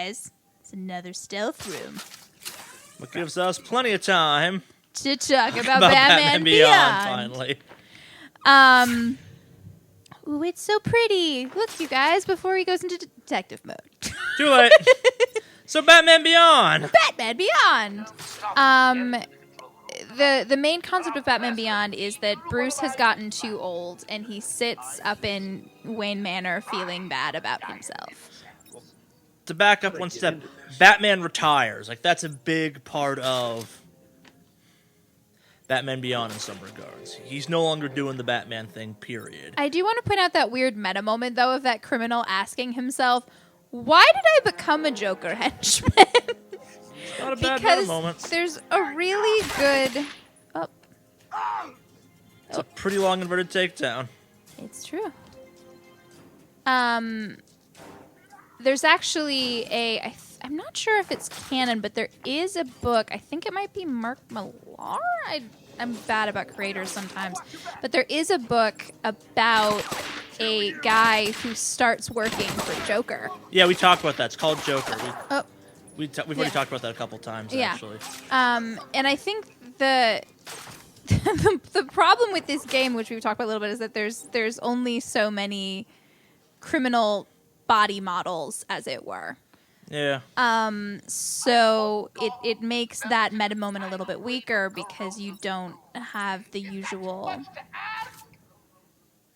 guys. It's another stealth room. What gives us plenty of time To talk about Batman Beyond. finally. Ooh, it's so pretty. Look, you guys, before he goes into detective mode. Too late. So Batman Beyond. Batman Beyond. The main concept of Batman Beyond is that Bruce has gotten too old, and he sits up in Wayne Manor feeling bad about himself. To back up one step, Batman retires. Like, that's a big part of Batman Beyond in some regards. He's no longer doing the Batman thing, period. I do want to point out that weird meta moment, though, of that criminal asking himself, why did I become a Joker henchman? Not a bad meta moment. There's a really good... It's a pretty long inverted takedown. It's true. There's actually I'm not sure if it's canon, but there is a book. I think it might be Mark Millar. I'm bad about creators sometimes. But there is a book about a guy who starts working for Joker. Yeah, we talked about that. It's called Joker. We've already talked about that a couple times, actually. And I think the problem with this game, which we've talked about a little bit, is that there's only so many criminal body models, as it were. Yeah. So it makes that meta moment a little bit weaker because you don't have the usual.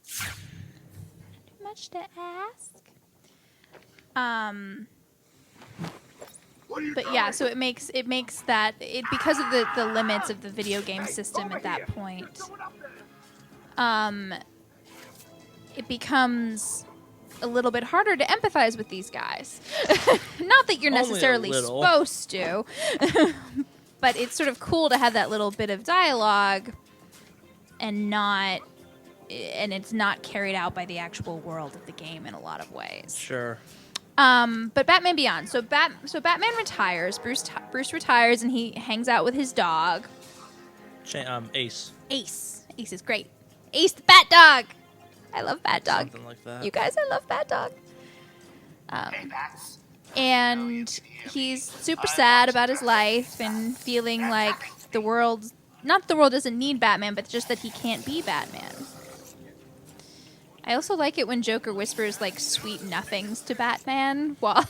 Too much to ask. But yeah, so it makes that because of the limits of the video game system at that point. It becomes a little bit harder to empathize with these guys. Not that you're necessarily supposed to, but it's sort of cool to have that little bit of dialogue and it's not carried out by the actual world of the game in a lot of ways. Sure. But Batman Beyond. So Batman retires. Bruce retires, and he hangs out with his dog. Ace. Ace is great. Ace the Bat Dog. I love Bat Dog. Something like that. You guys, I love Bat Dog. And he's super sad about his life and feeling like the world doesn't need Batman, but just that he can't be Batman. I also like it when Joker whispers like sweet nothings to Batman while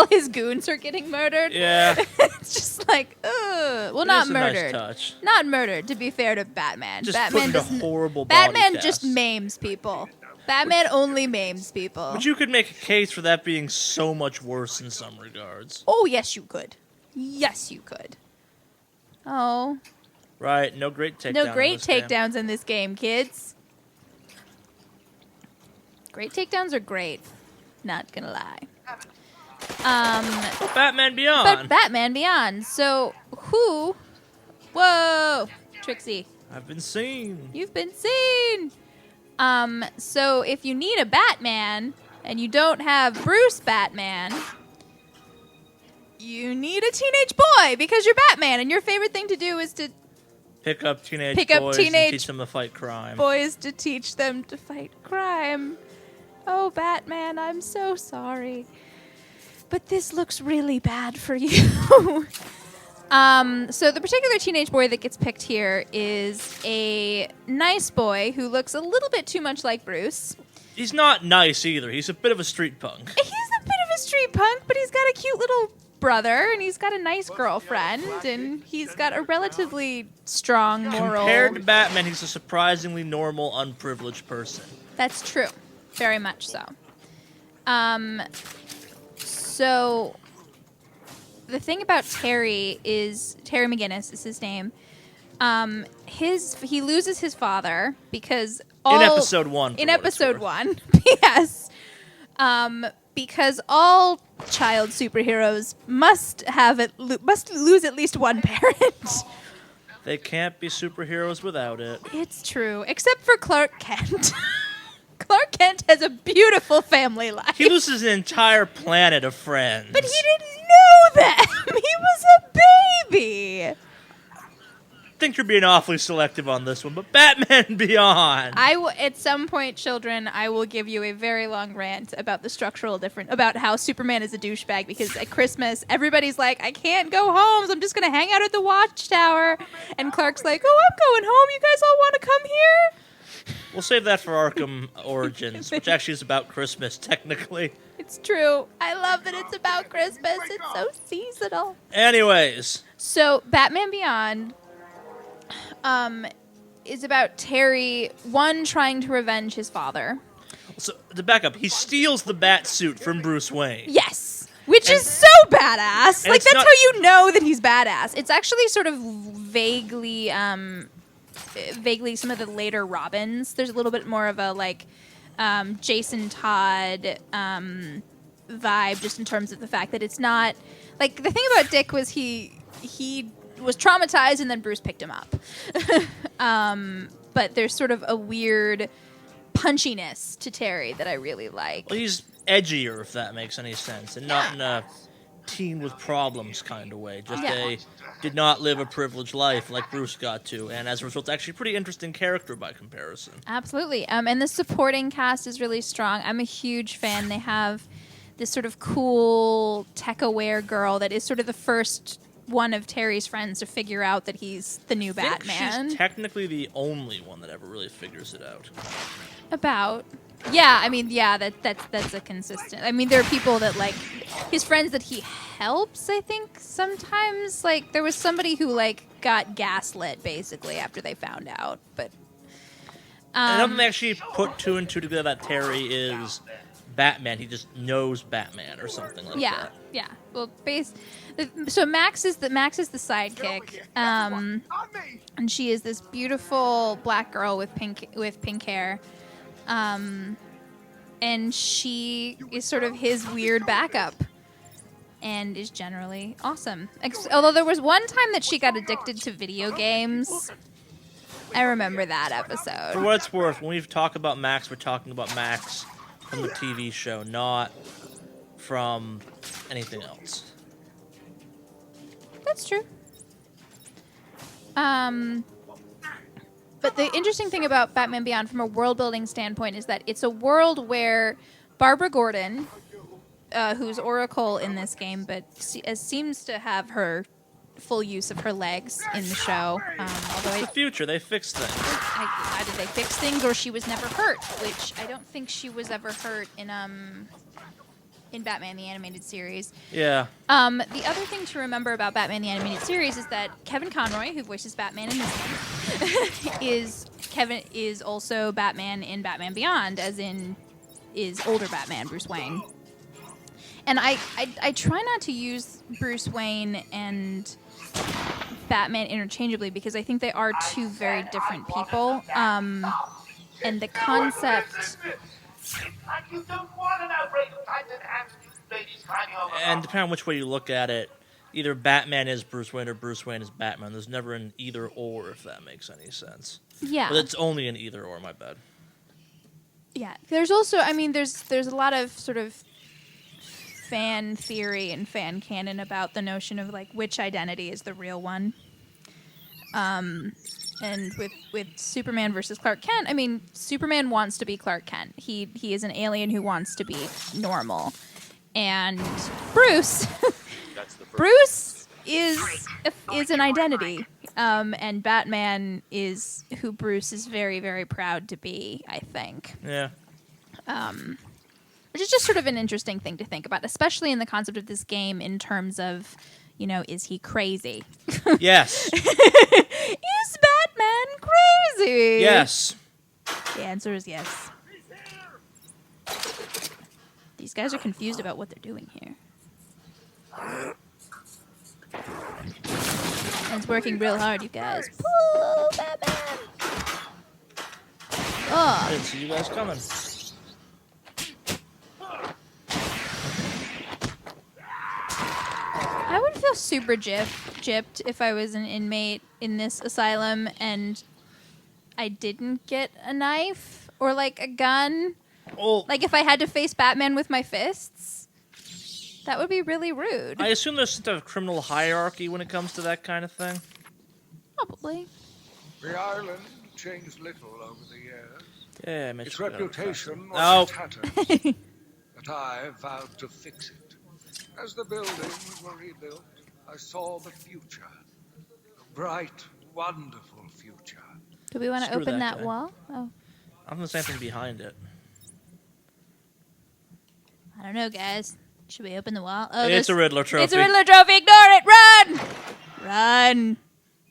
his goons are getting murdered. Yeah. It's just like, ugh. Well, not murdered. Nice touch. Not murdered, to be fair to Batman. Just Batman put into horrible Batman body just casts. maims people. Batman only maims people. But you could make a case for that being so much worse in some regards. Oh, yes, you could. Yes, you could. Oh. Right, no great takedowns. No great takedowns in this game, kids. Great takedowns are great. Not gonna lie. But Batman Beyond. But Batman Beyond. So, who... Whoa! Trixie. I've been seen. You've been seen! So if you need a Batman, and you don't have Bruce Batman, you need a teenage boy, because you're Batman, and your favorite thing to do is to... Pick up teenage boys and teach them to fight crime. Boys to teach them to fight crime. Oh, Batman, I'm so sorry. But this looks really bad for you. So the particular teenage boy that gets picked here is a nice boy who looks a little bit too much like Bruce. He's not nice either. He's a bit of a street punk. He's a bit of a street punk, but he's got a cute little brother, and he's got a nice girlfriend, and he's got a relatively strong moral... Compared to Batman, he's a surprisingly normal, unprivileged person. That's true. Very much so. So the thing about Terry McGinnis is his name. He loses his father because in episode 1. In episode 1, yes. Because all child superheroes must lose at least one parent. They can't be superheroes without it. It's true, except for Clark Kent. Clark Kent has a beautiful family life. He loses an entire planet of friends. But he didn't know them. He was a baby. think you're being awfully selective on this one, but Batman Beyond. At some point, children, I will give you a very long rant about the structural difference, about how Superman is a douchebag, because at Christmas, everybody's like, I can't go home, so I'm just going to hang out at the Watchtower. And Clark's like, oh, I'm going home. You guys all want to come here? We'll save that for Arkham Origins, which actually is about Christmas, technically. It's true. I love that it's about Christmas. It's so seasonal. Anyways. So, Batman Beyond is about Terry, trying to revenge his father. So, to back up, he steals the bat suit from Bruce Wayne. Yes. Which is so badass. Like, that's how you know that he's badass. It's actually sort of vaguely some of the later Robins. There's a little bit more of a, like, Jason Todd vibe, just in terms of the fact that it's not... Like, the thing about Dick was he was traumatized and then Bruce picked him up. But there's sort of a weird punchiness to Terry that I really like. Well, he's edgier, if that makes any sense, and not in a teen with problems kind of way. Just did not live a privileged life like Bruce got to, and as a result, actually a pretty interesting character by comparison. Absolutely. And the supporting cast is really strong. I'm a huge fan. They have this sort of cool, tech-aware girl that is sort of the first one of Terry's friends to figure out that he's the new Batman. She's technically the only one that ever really figures it out. That's a consistent. I mean, there are people that, like, his friends that he helps, I think, sometimes. Like, there was somebody who, like, got gaslit, basically, after they found out. But I don't think they actually put two and two together that Terry is Batman. He just knows Batman or something like that. Yeah. Well, so Max is the sidekick, and she is this beautiful black girl with pink hair, and she is sort of his weird backup, and is generally awesome. Although there was one time that she got addicted to video games. I remember that episode. For what it's worth, when we talk about Max, we're talking about Max from the TV show, not from anything else. That's true. But the interesting thing about Batman Beyond from a world-building standpoint is that it's a world where Barbara Gordon, who's Oracle in this game, but seems to have her full use of her legs in the show. It's the future. They fix things. Either they fix things or she was never hurt, which I don't think she was ever hurt in Batman the Animated Series. Yeah. The other thing to remember about Batman the Animated Series is that Kevin Conroy, who voices Batman in this game, is also Batman in Batman Beyond, as in is older Batman, Bruce Wayne. And I try not to use Bruce Wayne and Batman interchangeably because I think they are two very different people. And the concept... And depending on which way you look at it, either Batman is Bruce Wayne or Bruce Wayne is Batman. There's never an either or, if that makes any sense. Yeah. But it's only an either or, my bad. Yeah. There's also, I mean, there's a lot of sort of fan theory and fan canon about the notion of, like, which identity is the real one. And with Superman versus Clark Kent, I mean, Superman wants to be Clark Kent. He is an alien who wants to be normal. And Bruce is an identity. And Batman is who Bruce is very, very proud to be, I think. Yeah. Which is just sort of an interesting thing to think about, especially in the concept of this game in terms of, you know, is he crazy? Yes. Is Batman crazy? Yes. The answer is yes. These guys are confused about what they're doing here. It's working real hard, you guys. Pull, Batman! I didn't see you guys coming. I would feel super gypped if I was an inmate in this asylum and I didn't get a knife or, like, a gun. Well, Like, if I had to face Batman with my fists, that would be really rude. I assume there's some type of criminal hierarchy when it comes to that kind of thing. Probably. The island changed little over the years. Yeah, Its reputation Oh. was in tatters, but I vowed to fix it. As the buildings were rebuilt, I saw the future. A bright, wonderful future. Do we want to Screw open that that guy. wall? Oh, I'm gonna say something behind it. I don't know, guys. Should we open the wall? Oh, It's a Riddler trophy. It's a Riddler trophy. Ignore it. Run! Run.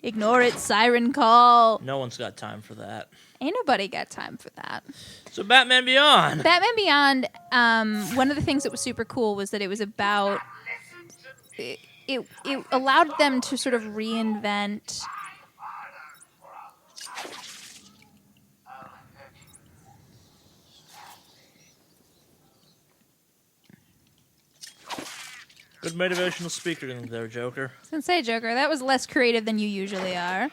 Ignore its siren call. No one's got time for that. Ain't nobody got time for that. So Batman Beyond. Batman Beyond, one of the things that was super cool was that it was about... It allowed them to sort of reinvent... Good motivational speaker in there, Joker. I was going to say, Joker, that was less creative than you usually are.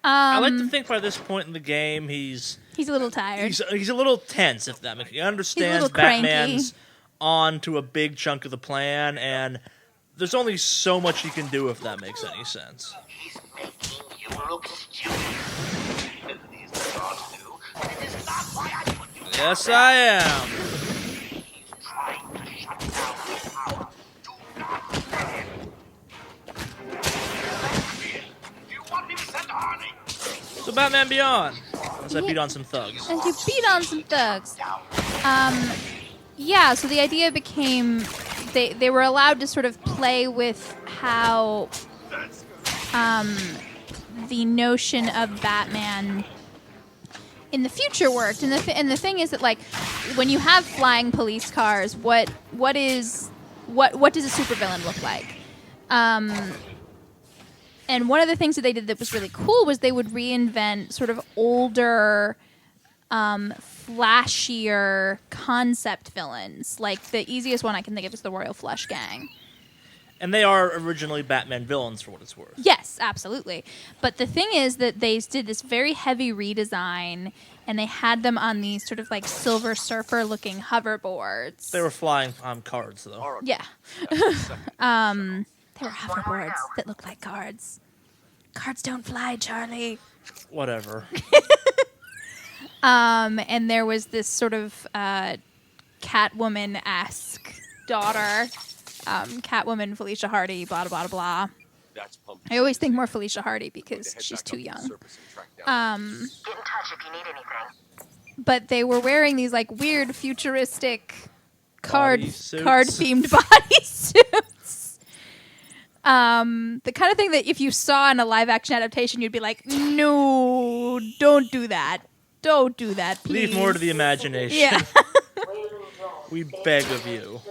I like to think by this point in the game he's a little tired. he's a little tense, if that makes sense. He understands little cranky. Batman's on to a big chunk of the plan, and there's only so much he can do if that makes any sense. He's making you look stupid. He's not to. It is not why I put you Yes, I am. He's trying to shut down his power. Do not let him. You want me to send Harley? So Batman Beyond. As I beat on some thugs. As you beat on some thugs. Yeah, so the idea became they were allowed to sort of play with how the notion of Batman in the future worked. And the thing is that, like, when you have flying police cars, what does a supervillain look like? And one of the things that they did that was really cool was they would reinvent sort of older, flashier concept villains. Like, the easiest one I can think of is the Royal Flush Gang. And they are originally Batman villains, for what it's worth. Yes, absolutely. But the thing is that they did this very heavy redesign, and they had them on these sort of like Silver Surfer-looking hoverboards. They were flying cards, though. Yeah. They were hoverboards that looked like cards. Cards don't fly, Charlie. Whatever. And there was this sort of Catwoman-esque daughter. Catwoman, Felicia Hardy, blah, blah, blah, blah. I always think more Felicia Hardy because she's too young. Get in touch if you need anything. But they were wearing these like weird futuristic Bodysuits. card-themed bodysuits. The kind of thing that if you saw in a live-action adaptation, you'd be like, no, don't do that. Don't do that, please. Leave more to the imagination. Yeah. We beg of you.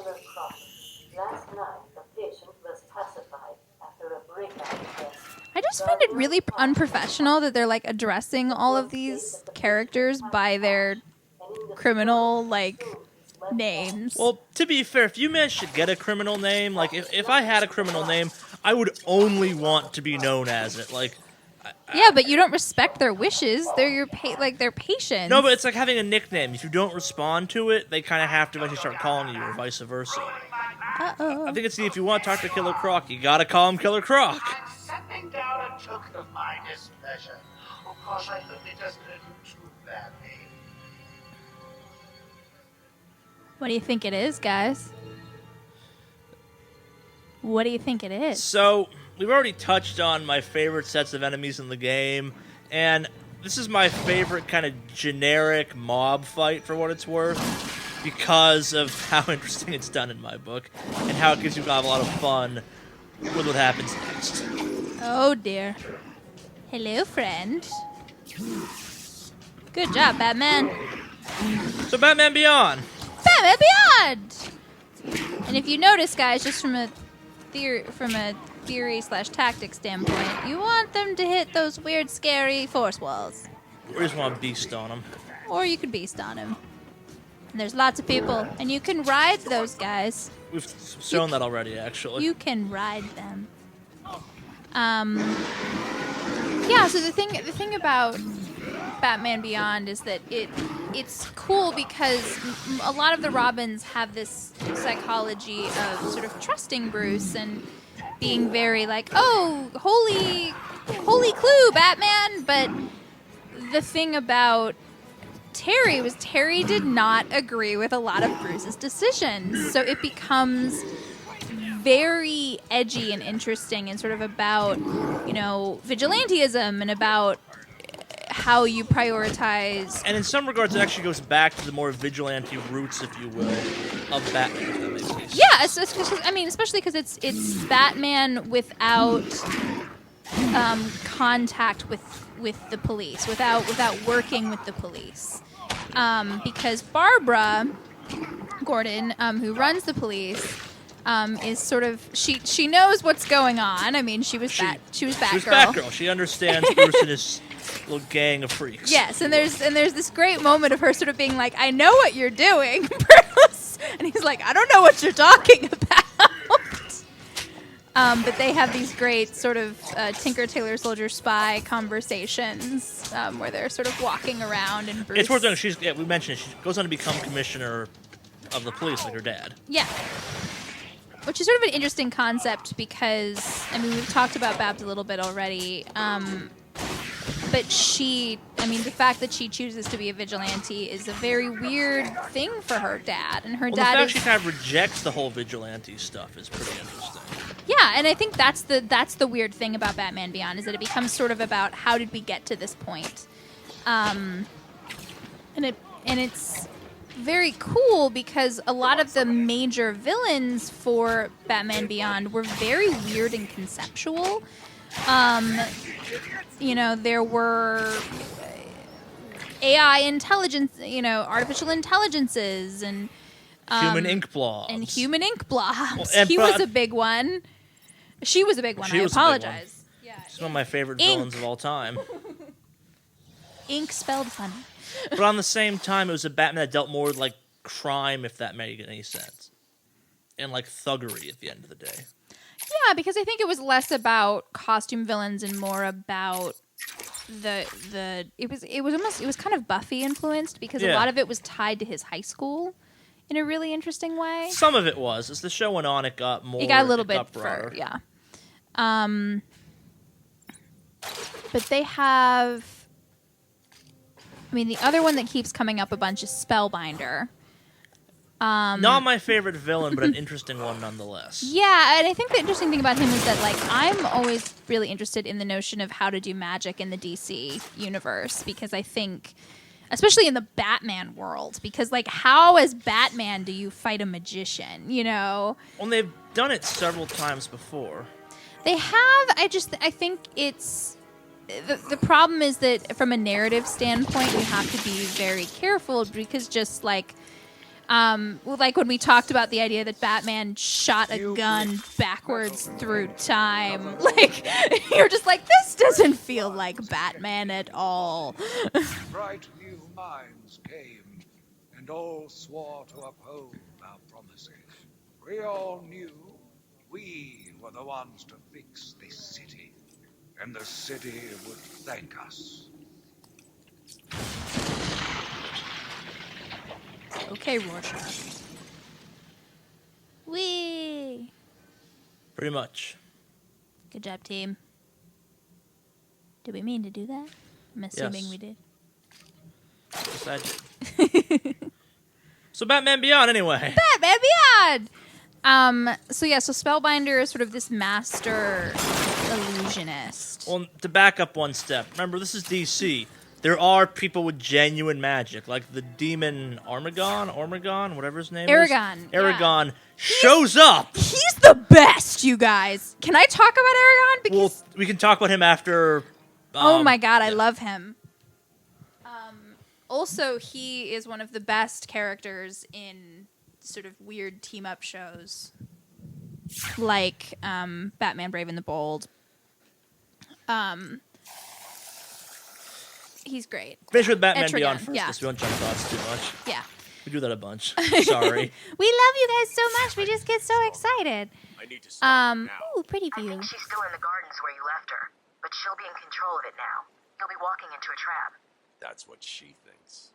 Last night, the patient was pacified after a breakout. I just find it really unprofessional that they're like addressing all of these characters by their criminal like names. Well, to be fair, if you managed to get a criminal name, like if I had a criminal name, I would only want to be known as it. Like, yeah, but you don't respect their wishes. They're your they're patients. no, but it's like having a nickname. If you don't respond to it, they kind of have to eventually start calling you, or vice versa. Uh-oh. I think it's if you want to talk to Killer Croc, you gotta call him Killer Croc. I'm sending down a token of my displeasure. Of course, I hope it doesn't hurt you too badly. What do you think it is, guys? What do you think it is? So, we've already touched on my favorite sets of enemies in the game, and this is my favorite kind of generic mob fight, for what it's worth, because of how interesting it's done in my book, and how it gives you a lot of fun with what happens next. Oh dear. Hello, friend. Good job, Batman. So, Batman Beyond. Batman Beyond! And if you notice, guys, just from a theory/tactic standpoint, you want them to hit those weird, scary force walls. We just want to beast on them. Or you could beast on them. And there's lots of people, and you can ride those guys. We've shown that already, actually. You can ride them. Yeah, so the thing about Batman Beyond is that it's cool because a lot of the Robins have this psychology of sort of trusting Bruce and being very like, oh, holy holy clue, Batman. But the thing about Terry was Terry did not agree with a lot of Bruce's decisions. So it becomes very edgy and interesting and sort of about, vigilantism and about how you prioritize. And in some regards, it actually goes back to the more vigilante roots, if you will, of Batman. If that makes sense. Yeah, especially because it's Batman without contact with the police, without working with the police, because Barbara Gordon, who runs the police, is sort of she knows what's going on. I mean, she was Batgirl. She was Batgirl. She understands Bruce and his little gang of freaks. Yes, and there's this great moment of her sort of being like, "I know what you're doing, Bruce," and he's like, "I don't know what you're talking about." But they have these great sort of Tinker Tailor Soldier Spy conversations where they're sort of walking around and Bruce. It's worth noting. We mentioned she goes on to become commissioner of the police, like her dad. Yeah. Which is sort of an interesting concept because, we've talked about Babs a little bit already, but the fact that she chooses to be a vigilante is a very weird thing for her dad. And her dad the fact she kind of rejects the whole vigilante stuff is pretty interesting. Yeah, and I think that's the weird thing about Batman Beyond, is that it becomes sort of about how did we get to this point. And it's very cool because a lot of the major villains for Batman Beyond were very weird and conceptual. There were AI intelligence, artificial intelligences and human ink blobs. And human ink blobs. He was a big one. She was a big one. I apologize. Yeah, she's one of my favorite villains of all time. Ink spelled funny. But on the same time, it was a Batman that dealt more with, like, crime, if that made any sense. And, like, thuggery at the end of the day. Yeah, because I think it was less about costume villains and more about it was kind of Buffy influenced because a lot of it was tied to his high school in a really interesting way. Some of it was. As the show went on, it got more. It got a little bit broader. Yeah. But they have. The other one that keeps coming up a bunch is Spellbinder. Not my favorite villain, but an interesting one nonetheless. Yeah, and I think the interesting thing about him is that, like, I'm always really interested in the notion of how to do magic in the DC universe, because I think, especially in the Batman world, because, like, how as Batman do you fight a magician, Well, they've done it several times before. They have. I think it's... The problem is that from a narrative standpoint, we have to be very careful because just like when we talked about the idea that Batman shot a gun backwards through time, like you're just like, this doesn't feel like Batman at all. Bright new minds came, and all swore to uphold our promises. We all knew we were the ones to fix this city. And the city would thank us. Okay, Rorschach. Whee! Pretty much. Good job, team. Did we mean to do that? I'm assuming we did. Yes, I did. So Batman Beyond, anyway. Batman Beyond! So Spellbinder is sort of this master illusionist. Well, to back up one step, remember, this is DC. There are people with genuine magic, like the demon Armagon, whatever his name is. Aragon shows up. He's the best, you guys. Can I talk about Aragon? Because we can talk about him after. Oh my god, I love him. Also, he is one of the best characters in sort of weird team-up shows, like Batman Brave and the Bold. He's great. Finish with Batman Beyond first, yeah. because we don't jump thoughts too much. Yeah. We do that a bunch. Sorry. We love you guys so much. We just get so excited. I need to stop now. Ooh, pretty I view. think she's still in the gardens where you left her, but she'll be in control of it now. You'll be walking into a trap. That's what she thinks.